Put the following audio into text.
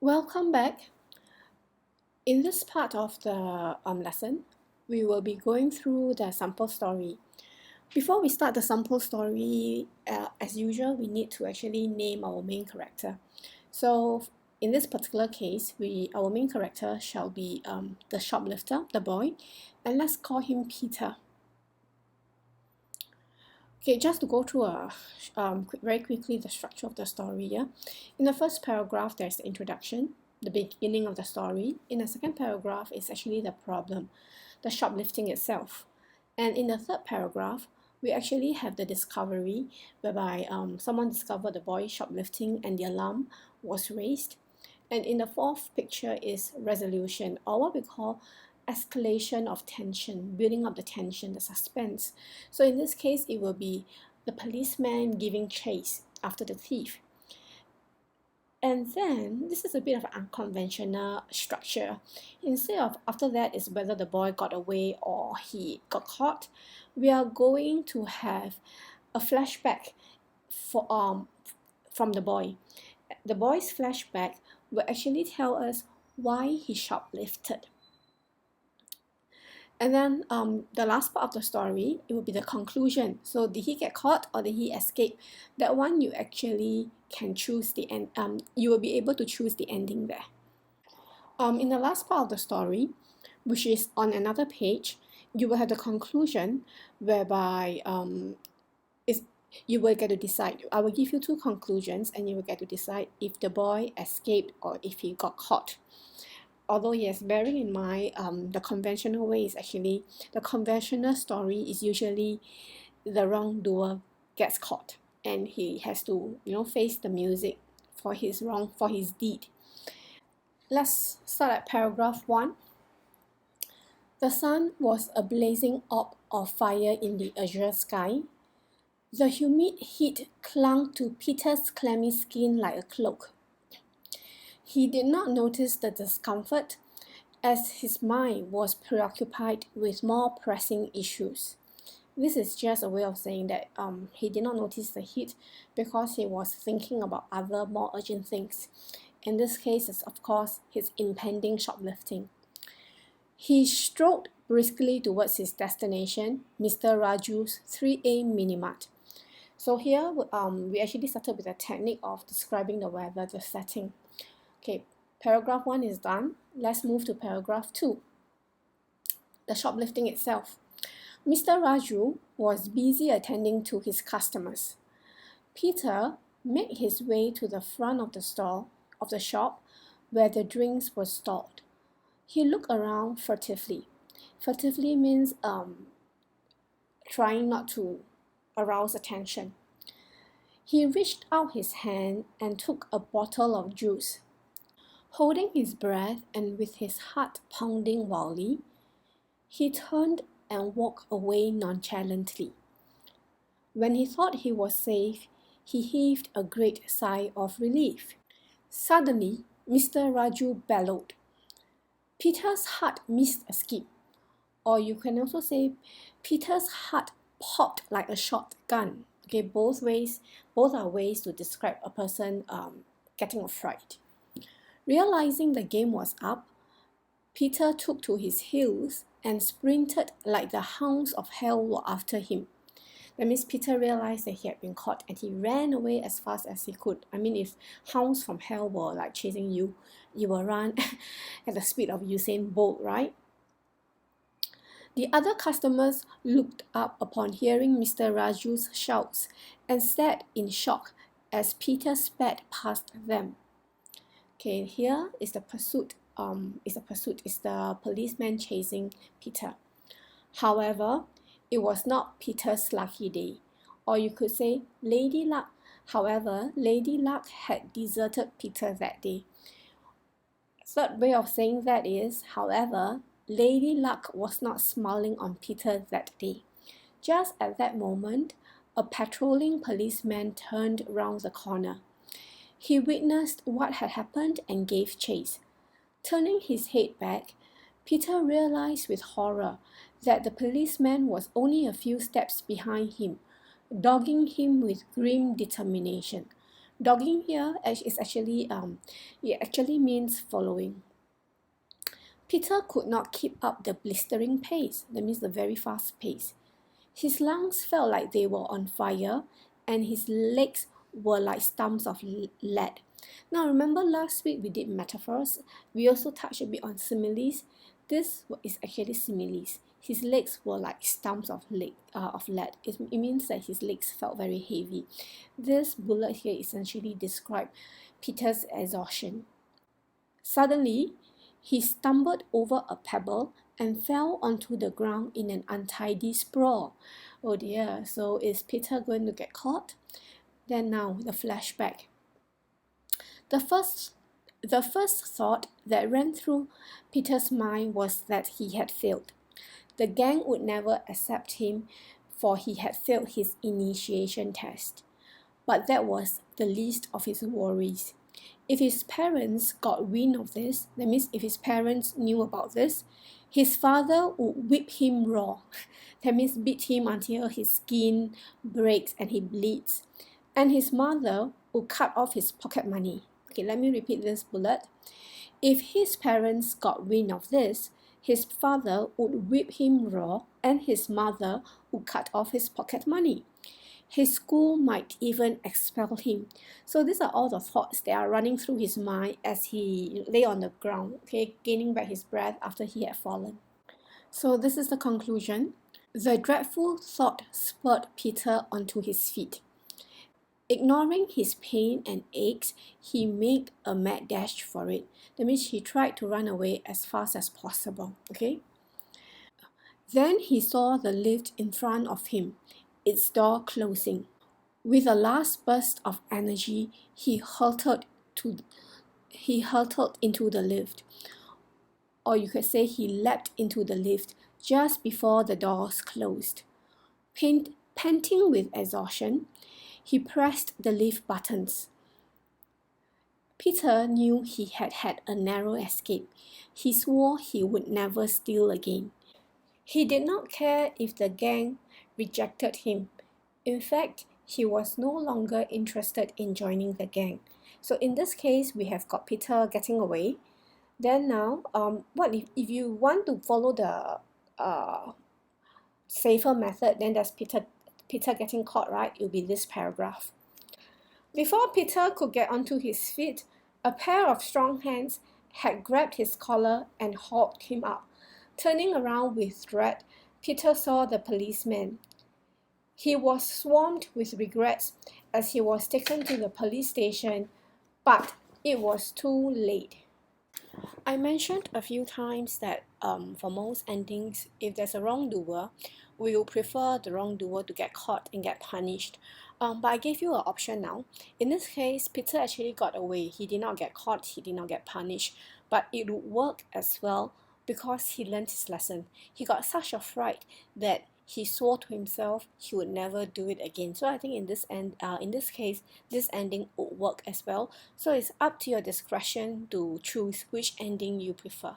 Welcome back. In this part of the lesson, we will be going through the sample story. Before we start the sample story, as usual, we need to actually name our main character. So in this particular case, our main character shall be the shoplifter, the boy, and let's call him Peter. Okay, just to go through very quickly the structure of the story. Yeah, in the first paragraph, there's the introduction, the beginning of the story. In the second paragraph, it's actually the problem, the shoplifting itself, and in the third paragraph, we actually have the discovery, whereby someone discovered the boy shoplifting and the alarm was raised. And in the fourth picture is resolution, or what we call escalation of tension, building up the tension, the suspense. So in this case, it will be the policeman giving chase after the thief. And then this is a bit of an unconventional structure. Instead of after that is whether the boy got away or he got caught, we are going to have a flashback from the boy. The boy's flashback will actually tell us why he shoplifted. And then the last part of the story, it will be the conclusion. So did he get caught or did he escape? That one you actually can choose the end. You will be able to choose the ending there. In the last part of the story, which is on another page, you will have the conclusion whereby you will get to decide. I will give you two conclusions and you will get to decide if the boy escaped or if he got caught. Although yes, bearing in mind the conventional way is actually, the conventional story is usually the wrongdoer gets caught and he has to face the music for his deed. Let's start at paragraph 1. The sun was a blazing orb of fire in the azure sky. The humid heat clung to Peter's clammy skin like a cloak. He did not notice the discomfort, as his mind was preoccupied with more pressing issues. This is just a way of saying that he did not notice the heat because he was thinking about other more urgent things. In this case, is of course his impending shoplifting. He strode briskly towards his destination, Mr. Raju's 3A Minimart. So here we actually started with a technique of describing the weather, the setting. Okay, paragraph 1 is done. Let's move to paragraph 2. The shoplifting itself. Mr. Raju was busy attending to his customers. Peter made his way to the front of the shop where the drinks were stalled. He looked around furtively. Furtively means trying not to arouse attention. He reached out his hand and took a bottle of juice. Holding his breath and with his heart pounding wildly, he turned and walked away nonchalantly. When he thought he was safe, he heaved a great sigh of relief. Suddenly, Mr. Raju bellowed. Peter's heart missed a skip, or you can also say Peter's heart popped like a shotgun. Okay, both are ways to describe a person getting a fright. Realizing the game was up, Peter took to his heels and sprinted like the hounds of hell were after him. That means Peter realized that he had been caught and he ran away as fast as he could. I mean, if hounds from hell were like chasing you, you will run at the speed of Usain Bolt, right? The other customers looked up upon hearing Mr. Raju's shouts and stared in shock as Peter sped past them. Okay, here is the pursuit. Is the policeman chasing Peter. However, it was not Peter's lucky day, or you could say Lady Luck. However, Lady Luck had deserted Peter that day. Third way of saying that is, however, Lady Luck was not smiling on Peter that day. Just at that moment, a patrolling policeman turned round the corner. He witnessed what had happened and gave chase. Turning his head back, Peter realized with horror that the policeman was only a few steps behind him, dogging him with grim determination. Dogging here is actually it actually means following. Peter could not keep up the blistering pace, that means the very fast pace. His lungs felt like they were on fire, and his legs were like stumps of lead. Now, remember last week we did metaphors. We also touched a bit on similes. This is actually similes. His legs were like stumps of lead. It means that his legs felt very heavy. This bullet here essentially describes Peter's exhaustion. Suddenly, he stumbled over a pebble and fell onto the ground in an untidy sprawl. Oh dear, so is Peter going to get caught? Then now, the flashback. The first thought that ran through Peter's mind was that he had failed. The gang would never accept him, for he had failed his initiation test. But that was the least of his worries. If his parents got wind of this, that means if his parents knew about this, his father would whip him raw. That means beat him until his skin breaks and he bleeds. And his mother would cut off his pocket money. Okay, let me repeat this bullet. If his parents got wind of this, his father would whip him raw and his mother would cut off his pocket money. His school might even expel him. So these are all the thoughts that are running through his mind as he lay on the ground, okay, gaining back his breath after he had fallen. So this is the conclusion. The dreadful thought spurred Peter onto his feet. Ignoring his pain and aches, he made a mad dash for it. That means he tried to run away as fast as possible, okay? Then he saw the lift in front of him, its door closing. With a last burst of energy, he hurtled into the lift. Or you could say he leapt into the lift just before the doors closed. Panting with exhaustion, he pressed the lift buttons. Peter knew he had had a narrow escape. He swore he would never steal again. He did not care if the gang rejected him. In fact, he was no longer interested in joining the gang. So in this case, we have got Peter getting away. Then now, what if you want to follow the safer method, then there's Peter getting caught, right? It will be this paragraph. Before Peter could get onto his feet, a pair of strong hands had grabbed his collar and hauled him up. Turning around with dread, Peter saw the policeman. He was swarmed with regrets as he was taken to the police station, but it was too late. I mentioned a few times that for most endings, if there's a wrongdoer, we will prefer the wrongdoer to get caught and get punished. But I gave you an option now. In this case, Peter actually got away. He did not get caught, he did not get punished, but it would work as well because he learned his lesson. He got such a fright that he swore to himself he would never do it again. So I think in this case, this ending would work as well. So it's up to your discretion to choose which ending you prefer.